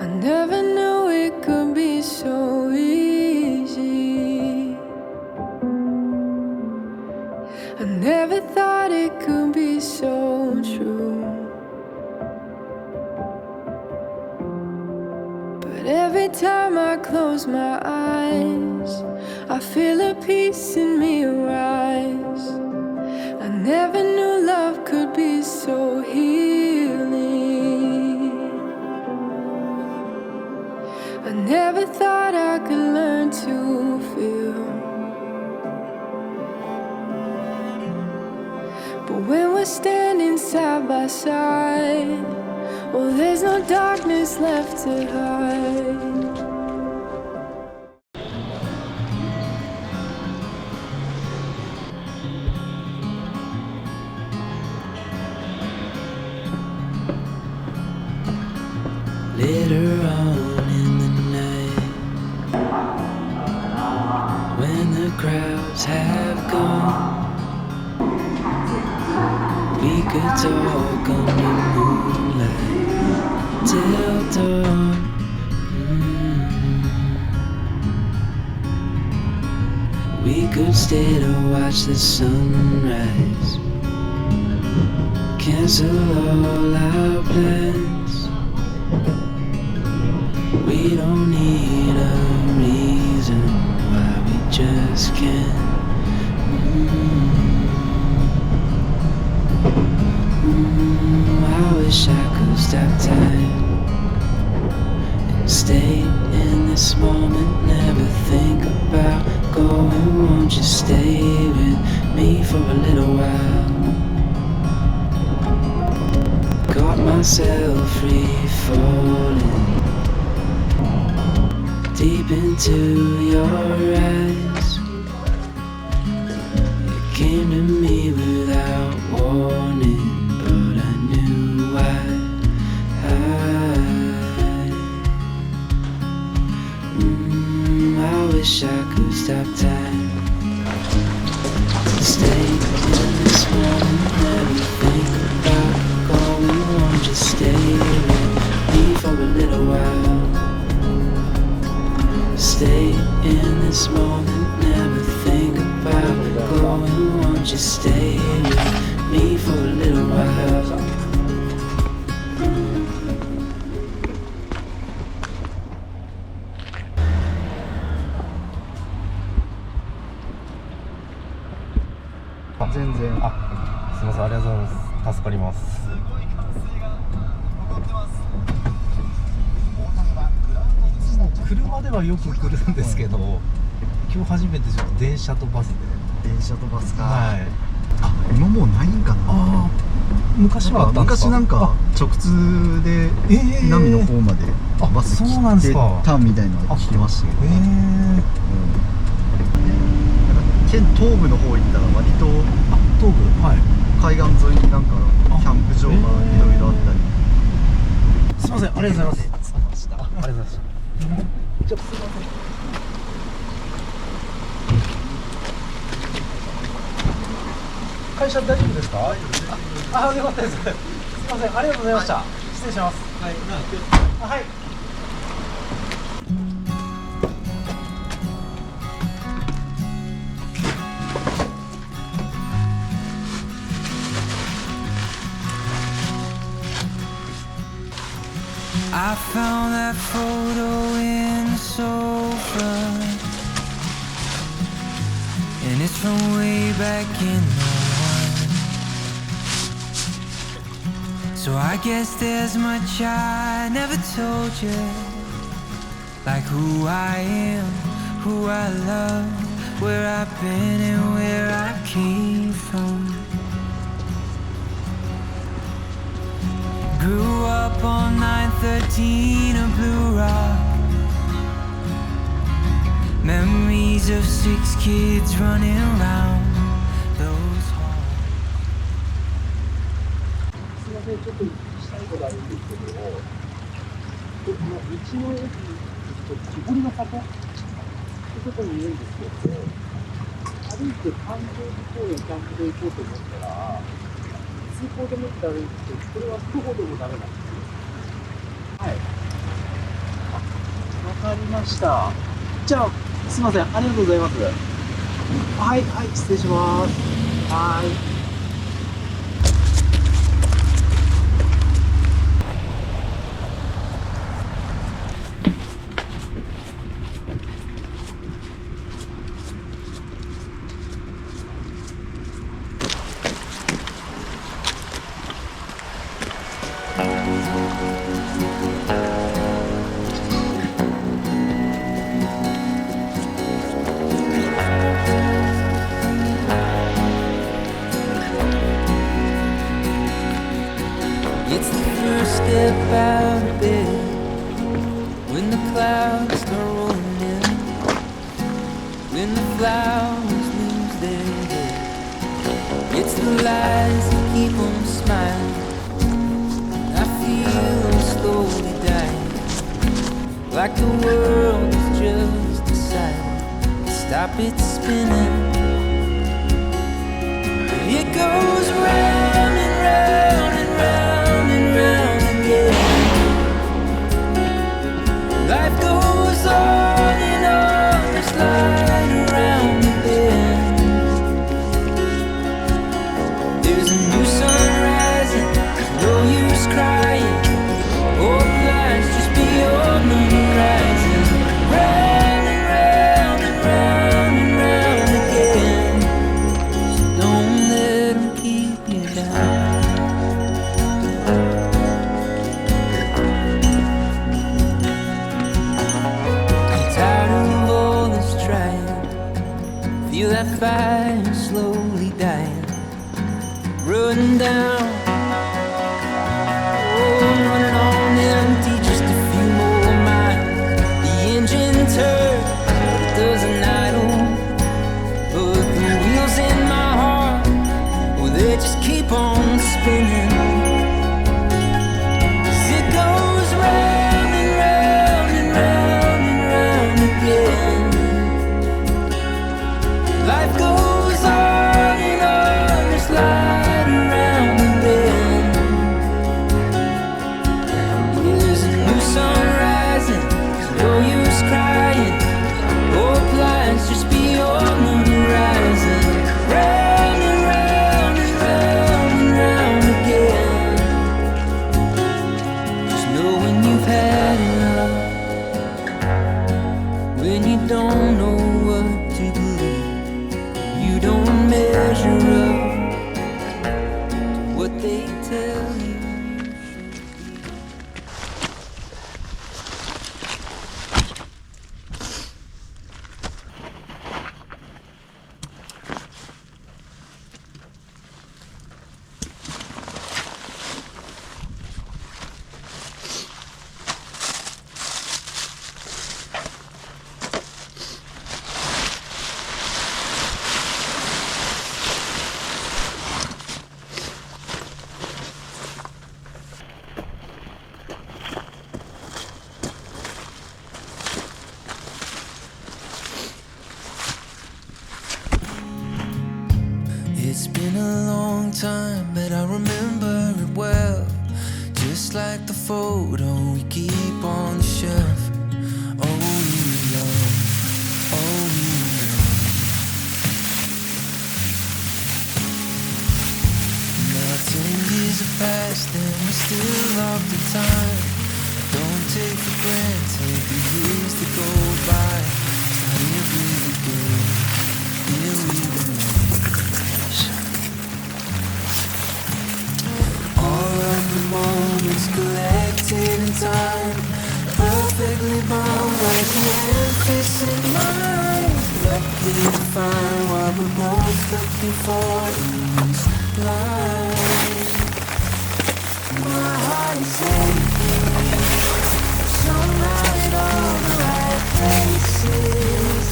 I never knew it could be so easy. I never thought it could be so true. But every time I close my eyes, I feel a peace in me rise. I never knew love could be so healing. I never thought I could learn to feel. But when we're standing side by side, oh, there's no darkness left to hide. Later on in the night, when the crowds have gone, we could talk under moonlight till dawn. We could stay to watch the sunrise, cancel all our plans. We don't need a reason why we just can't. I wish I could stop time and stay in this moment, never think about going. Won't you stay with me for a little while? Got myself free falling deep into your eyes. You came to me without warning, but I knew why. I wish I could stop time, stay in this moment, never think about going. Won't you stay with me for a little while? Stay in this moment, never think about going. Won't you stay with me for a little while?全然、すみません、ありがとうございます。助かります。車ではよく来るんですけど、今日初めてちょっと電車とバスで。電車とバスか。はい。今もうないんかな。昔はあったんですか。昔なんか直通で南の方までバス来てたみたいなの聞きましたけど。県東部の方行ったら割と東部、はい、海岸沿いになんかキャンプ場がいろいろあったり。すみません、ありがとうございます。ありがとうございます。ちょっとすみません。会社大丈夫ですか？よかったです。すみません、ありがとうございました。失礼します。はい。はい。I found that photo in the sofa, and it's from way back in '01. So I guess there's much I never told you, like who I am, who I love, where I've been and where I came from. Grew up on 913 of Blue Rock. Memories of 6 kids running around those halls. すみません、ちょっとしたいことあるんですけど、この道の駅と木彫りの里ってとこにいるんですけど、歩いて環状寺公園キャンプ場行こうと思ったら、通行止めってあるんですけど、これは徒歩でもダメなんですよ。はい。ました。じゃあ、すいません。ありがとうございます。はい、はい、失礼します。はい。It's the first step out of bed when the clouds start rolling in, when the flowers lose their head. It's the lies that keep them smiling. I feel them slowly dying, like the world is just deciding to stop its spinning. It goes round and round and round and round again. Life goes on and on, it's light around the bend. There's a new sun rising, no use crying. Old lights just beyond the horizon. Round and round and round and round again. So don't let 'em keep you down. I'm tired of all this trying. Feel that fire slowly dying, running down. Oh, running on empty, just a few more miles. The engine turns, but it doesn't idle. But the wheels in my heart, oh, they just keep on spinning. 'Cause it goes round and round and round and round again. Life goes on and on, it's light around the bend. There's a new sun rising, there's no use crying. Hope lies just beyond the horizon. Round and round and round and round again. Just know when you've had enough, when you don't know what to believe, you don't measure up to what they tell you. It's been a long time, but I remember it well. Just like the photo we keep on the shelf. Oh, you love, oh, you love. Now 10 years have passed and we're still off the time. Don't take for granted the years that go by. Here we begin, here we begin. All of the moments collected in time, perfectly bound like the emphasis in mine. Lucky to find what we're both looking for in these lives. My heart is aching, sunlight all the right places.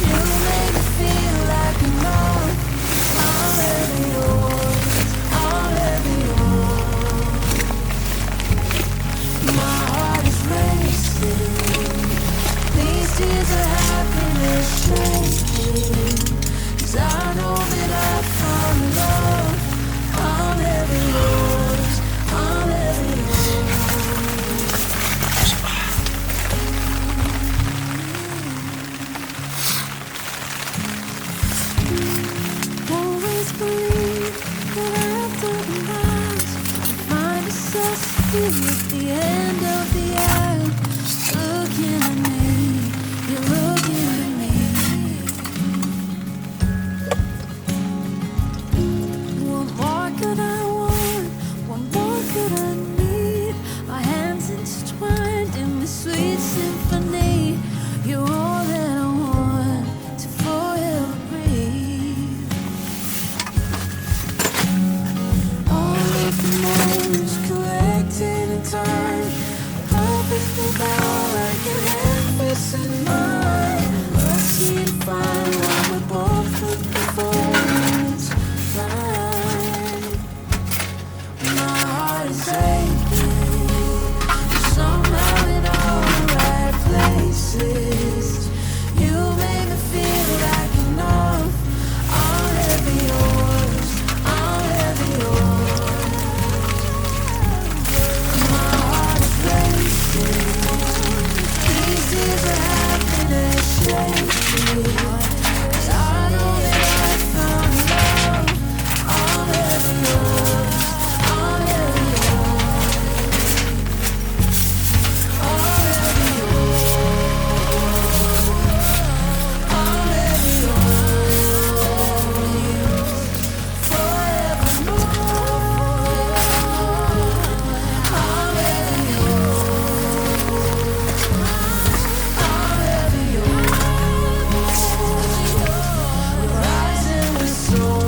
You make me feel like a love. I'll ever yours, I'll ever yours. My heart is racing, these tears of happiness shaking. 'Cause I know that I found love. I'll ever yours, I'll ever yours. your hand facing mine. Let's see if what we're both looking for is right. My heart is aching, somehow in all the right places. You make me feel like enough. I'll ever yours, I'll ever yours. My heart is racing, pieces of happiness shaking. 'Cause I know that I found love. I'll ever yours, I'll ever yours. I'll ever yours, I'll ever yours. Forevermore, I'll ever yours, I'll ever yours. We rise and we soar.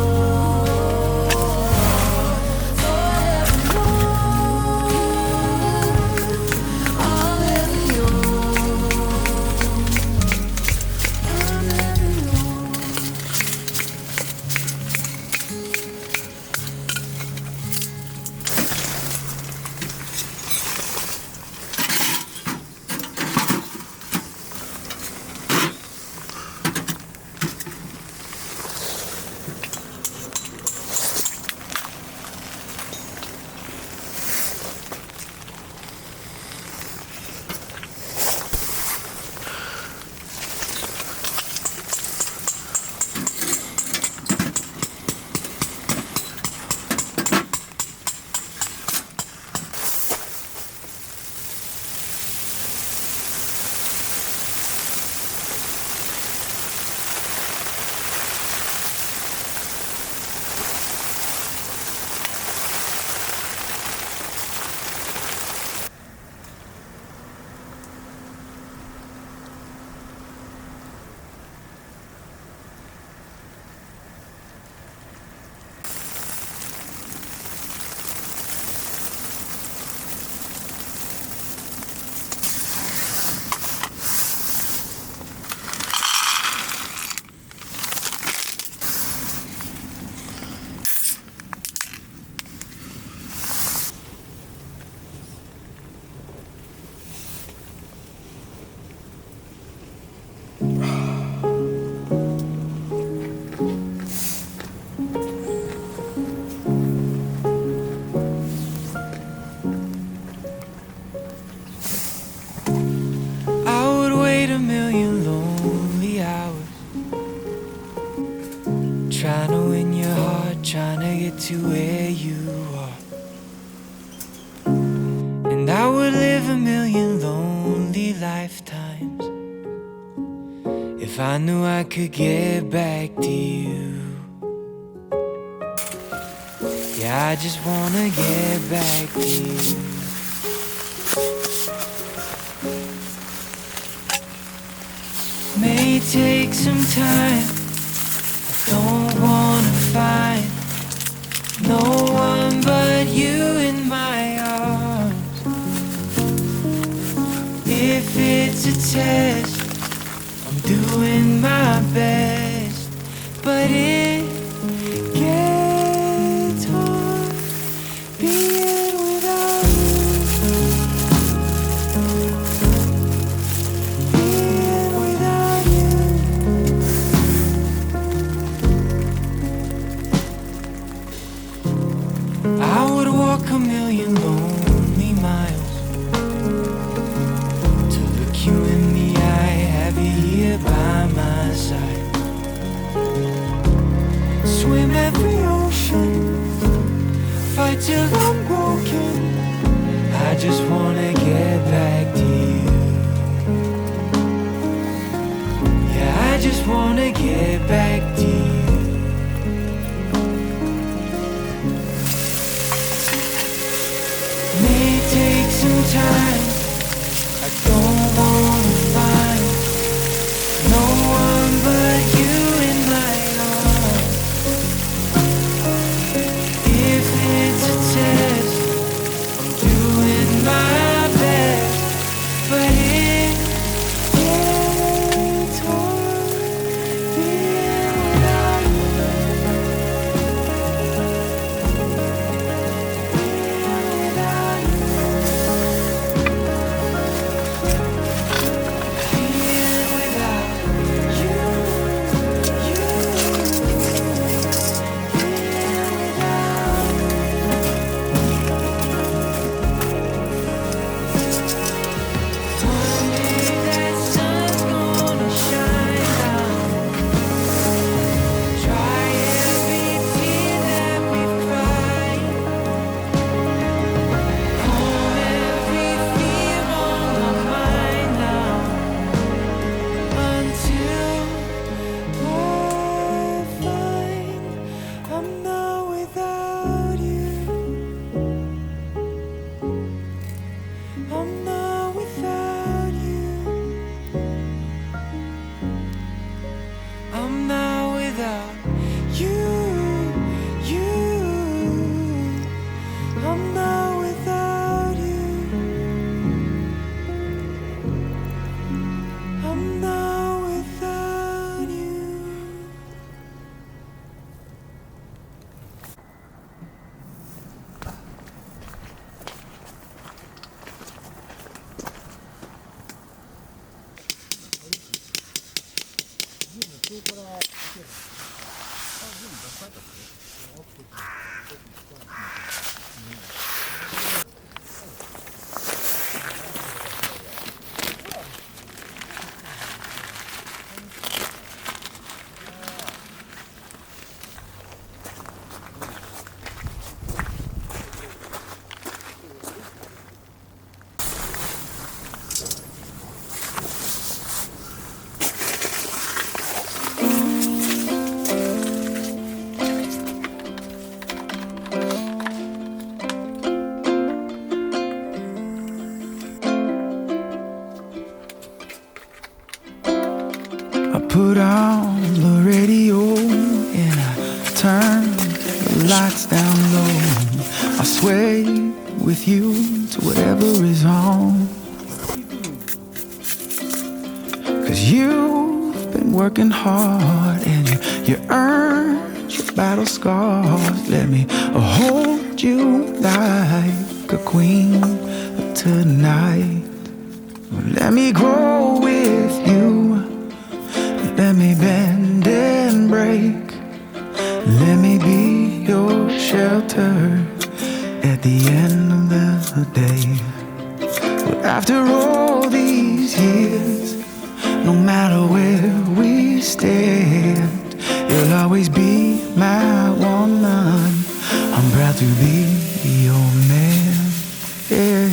Forevermore, I'll ever yours, I'll ever yours. I would wait a million lonely hours, trying to win your heart, trying to get to where you are. And I would live a million lonely lifetimes if I knew I could get back to you. Yeah, I just wanna get back to you. May take some time. I don't wanna find no one but you in my arms. If it's a test, I'm doing my best, but it gets hard being without you. Being without you. I would walk a million lonely miles to look you in the eye, have you here by my side. Swim every ocean, fight till I'm broken. I just wanna get back to you. Yeah, I just wanna get back to you. May take some time. I don't wanna find no one but you in my arms. If it's a test, I'm doing my I put on the radio and I turn the lights down low. I sway with you to whatever is on. 'Cause you've been working hard and you earned your battle scars. Let me hold you like a queen tonight. Let me grow with you. Let me bend and break. Let me be your shelter at the end of the day. But after all these years, no matter where we stand, you'll always be my woman. I'm proud to be your man. Yeah.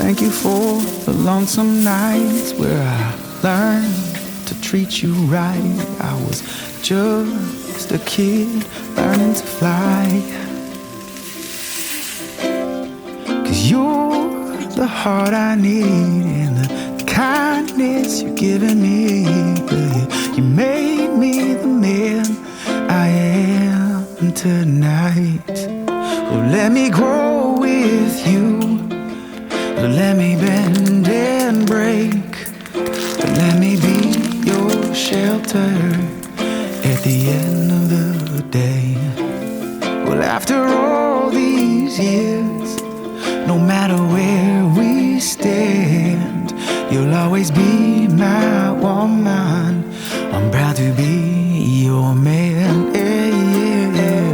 Thank you for the lonesome nights where I learned to treat you right. I was just a kid learning to fly. 'Cause you're the heart I need and the kindness you're giving me. You made me the man I am tonight. Well, let me grow with you. Let me bend and break. Let me be your shelter at the end of the day. Well, after all these years, no matter where we stand, you'll always be my woman. I'm proud to be your man. Yeah, yeah, yeah.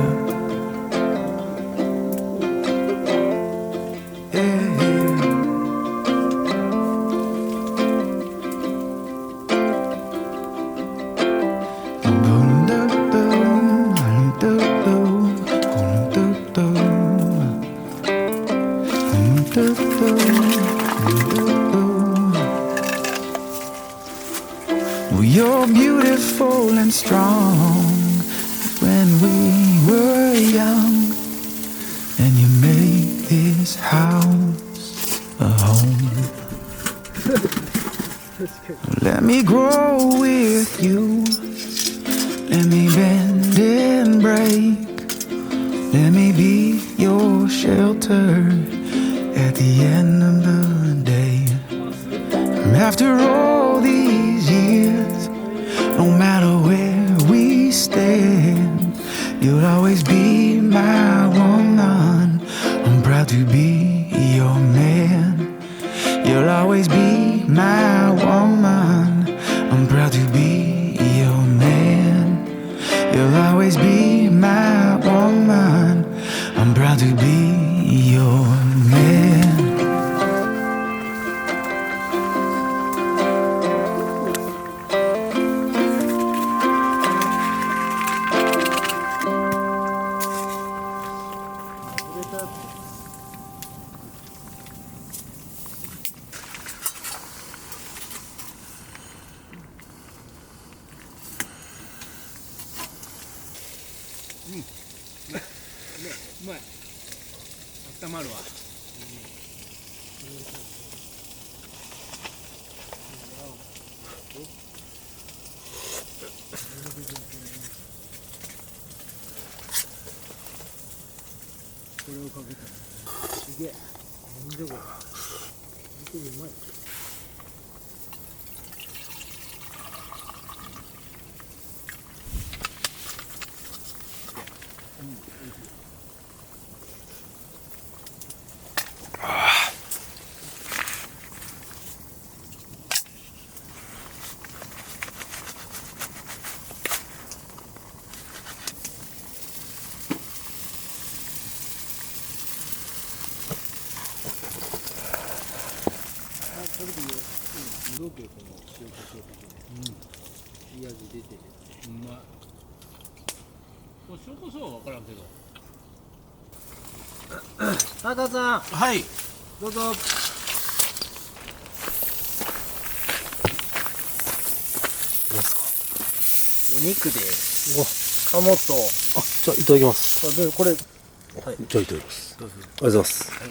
Well, you're beautiful and strong when we were young, and you made this house a home. Let me grow with you. Let me bend and break. Let me be your shelter at the end of the day. After all these years, no matter where we stand, you'll always be my woman. I'm proud to be your man. You'll always be my woman. I'm proud to be your man. You'll always be my woman. I'm proud to be your man.うまい。温まるわ。これをかけたらすげえ。なんじゃこれ。本当にうまい。いい味出てる。うまい。これ塩コショウは分からんけど。タタさん、はい。どうぞ。お肉で鴨と、あ、じゃあいただきます。これ、はい、じゃあいただきます。ありがとうございます。はい。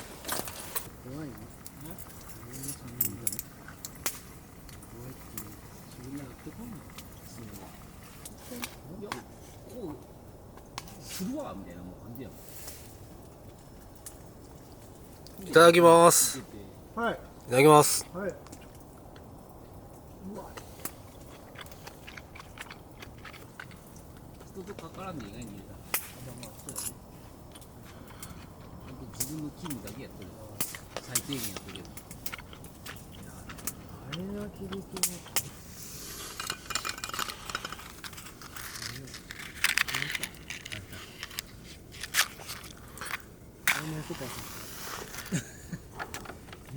いただきます。はい。いただきます。はい。人とかからんで意外に言うた。まあそうだね。本当自分の勤務だけやってる。最低限やってるけど。あれだけできない。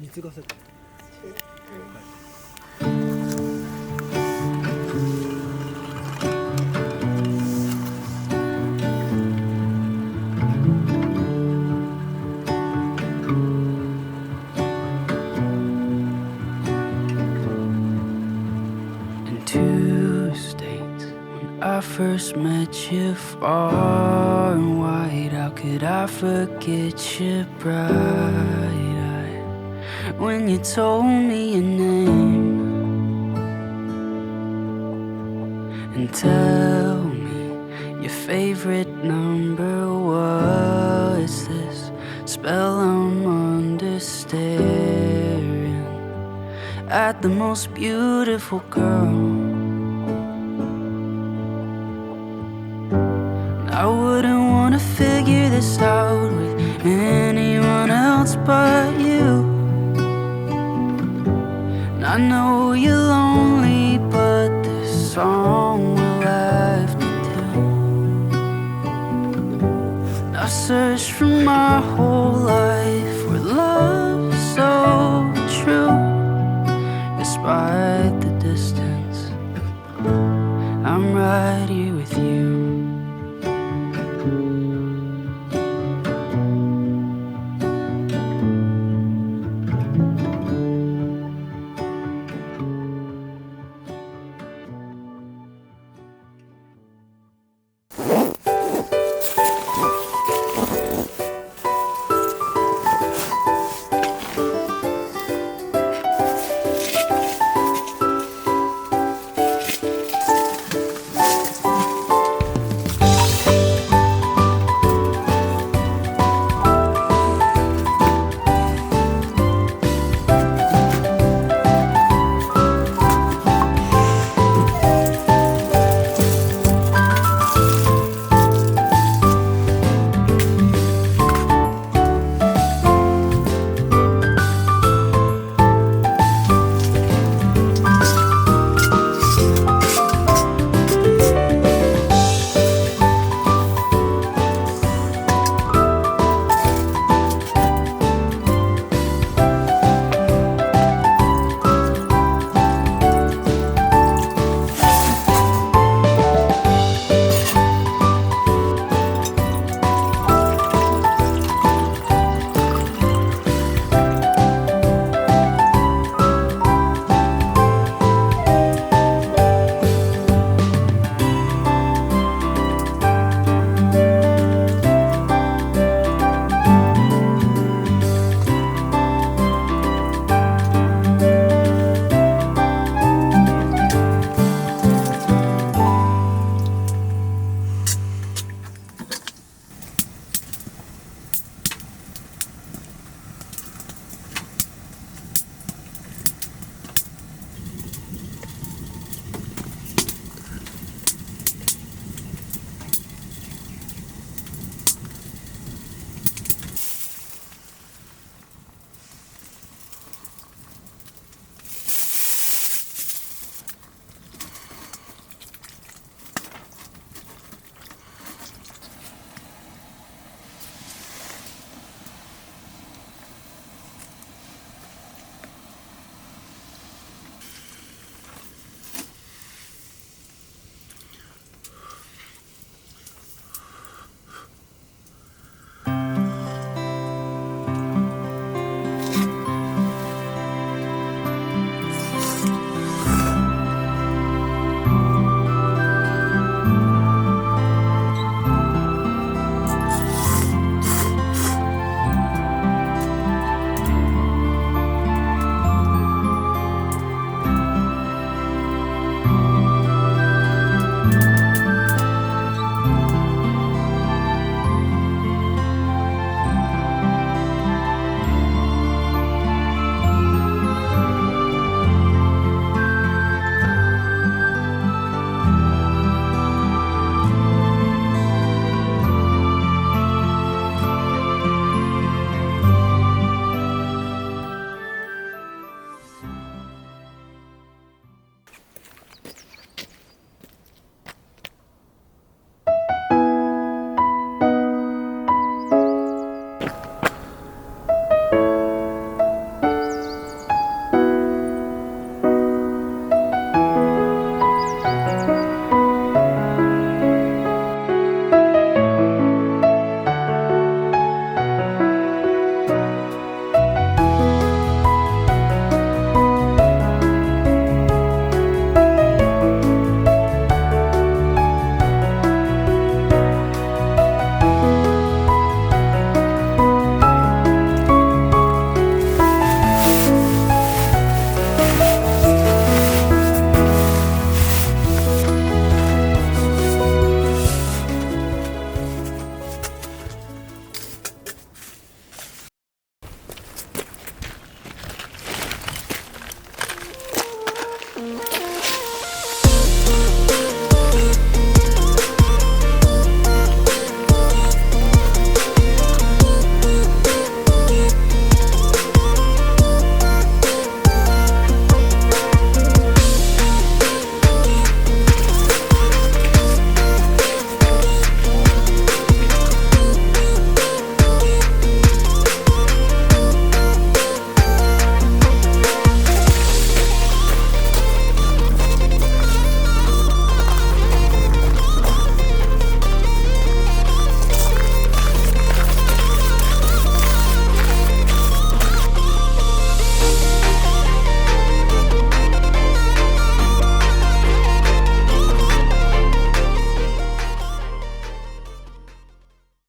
水がせた。I first met you far and wide. How could I forget your bright eye when you told me your name? And tell me your favorite number. Was this spell I'm under staring at the most beautiful girl? I wouldn't want to figure this out with anyone else but you. And I know you're lonely, but this song will have to do. I've searched for my whole life for love so true. Despite the distance, I'm right here with you.